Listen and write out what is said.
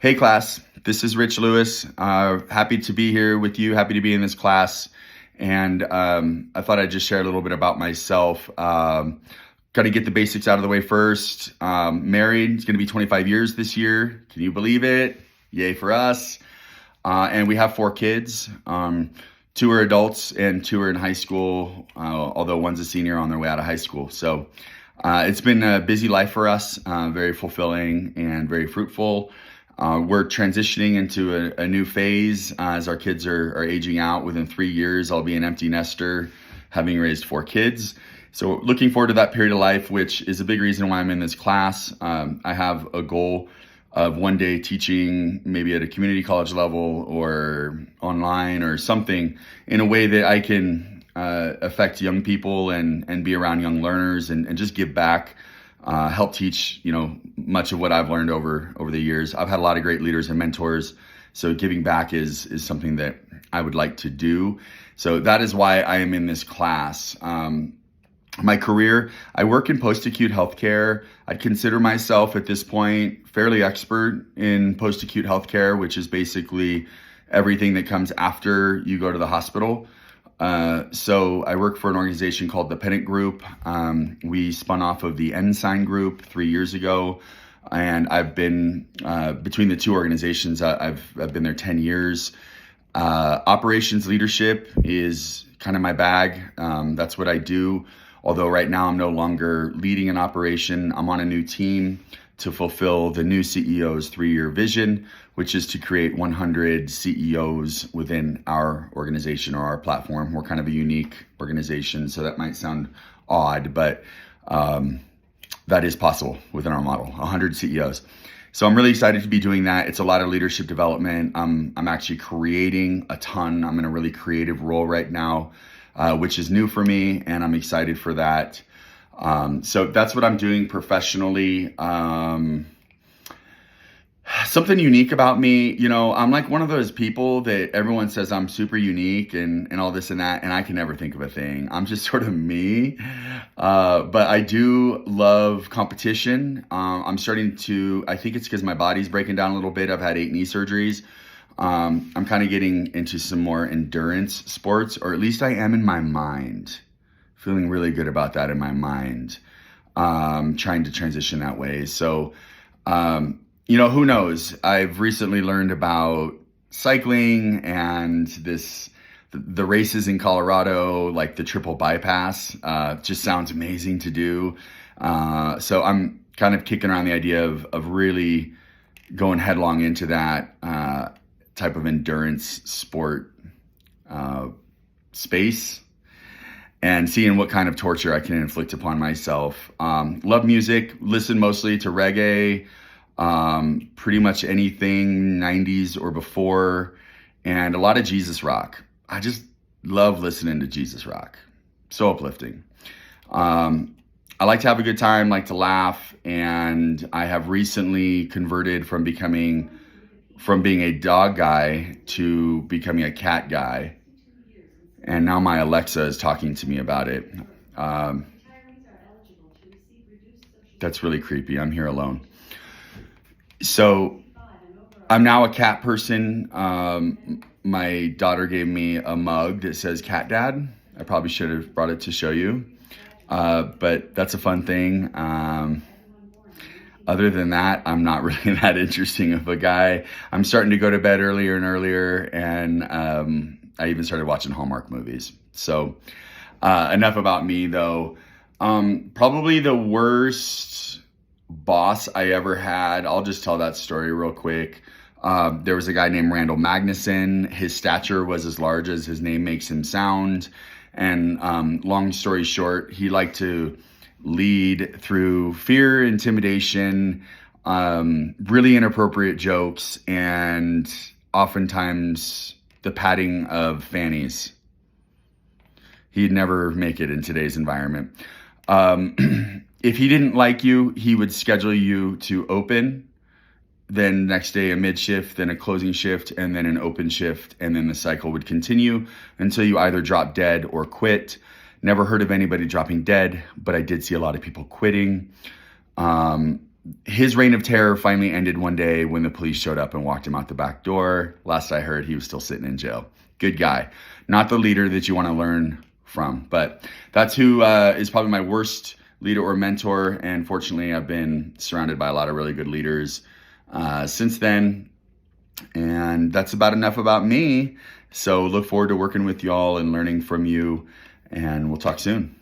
Hey class, this is Rich Lewis. Happy to be here with you, happy to be in this class. And I thought I'd just share a little bit about myself. Got to get the basics out of the way first. Married, it's going to be 25 years this year. Can you believe it? Yay for us. And we have 4 kids. 2 are adults and 2 are in high school, although one's a senior on their way out of high school. So it's been a busy life for us, very fulfilling and very fruitful. We're transitioning into a new phase as our kids are aging out. Within 3 years, I'll be an empty nester, having raised 4 kids. So looking forward to that period of life, which is a big reason why I'm in this class. I have a goal of one day teaching maybe at a community college level or online or something in a way that I can affect young people and be around young learners and just give back. Help teach, much of what I've learned over the years. I've had a lot of great leaders and mentors, so giving back is something that I would like to do. So that is why I am in this class. My career, I work in post-acute healthcare. I consider myself at this point fairly expert in post-acute healthcare, which is basically everything that comes after you go to the hospital. So I work for an organization called the Pennant Group. We spun off of the Ensign Group 3 years ago, and I've been between the 2 organizations. I've been there 10 years. Operations leadership is kind of my bag. That's what I do. Although right now I'm no longer leading an operation, I'm on a new team to fulfill the new CEO's 3-year vision, which is to create 100 CEOs within our organization or our platform. We're kind of a unique organization, so that might sound odd, but that is possible within our model, 100 CEOs. So I'm really excited to be doing that. It's a lot of leadership development. I'm actually creating a ton. I'm in a really creative role right now, which is new for me, and I'm excited for that. So that's what I'm doing professionally. Something unique about me, I'm like one of those people that everyone says I'm super unique and all this and that, and I can never think of a thing. I'm just sort of me. But I do love competition. I think it's because my body's breaking down a little bit. I've had 8 knee surgeries. I'm kind of getting into some more endurance sports, or at least I am in my mind. Feeling really good about that in my mind. Trying to transition that way. So, who knows? I've recently learned about cycling and the races in Colorado, like the triple bypass. Just sounds amazing to do. So I'm kind of kicking around the idea of really going headlong into that type of endurance sport space, and seeing what kind of torture I can inflict upon myself. Love music, listen mostly to reggae, pretty much anything 90s or before, and a lot of Jesus rock. I just love listening to Jesus rock. So uplifting. I like to have a good time, like to laugh, and I have recently converted from being a dog guy to becoming a cat guy. And now my Alexa is talking to me about it. That's really creepy. I'm here alone. So I'm now a cat person. My daughter gave me a mug that says Cat Dad. I probably should have brought it to show you. But that's a fun thing. Other than that, I'm not really that interesting of a guy. I'm starting to go to bed earlier and earlier, and I even started watching Hallmark movies. So enough about me, though. Probably the worst boss I ever had. I'll just tell that story real quick. There was a guy named Randall Magnuson. His stature was as large as his name makes him sound. And long story short, he liked to lead through fear, intimidation, really inappropriate jokes, and oftentimes the patting of fannies. He'd never make it in today's environment. If he didn't like you, he would schedule you to open, then next day a mid shift, then a closing shift, and then an open shift, and then the cycle would continue until you either drop dead or quit. Never heard of anybody dropping dead, but I did see a lot of people quitting. his reign of terror finally ended one day when the police showed up and walked him out the back door. Last I heard, he was still sitting in jail. Good guy. Not the leader that you want to learn from, but that's who is probably my worst leader or mentor. And fortunately, I've been surrounded by a lot of really good leaders since then. And that's about enough about me. So look forward to working with y'all and learning from you. And we'll talk soon.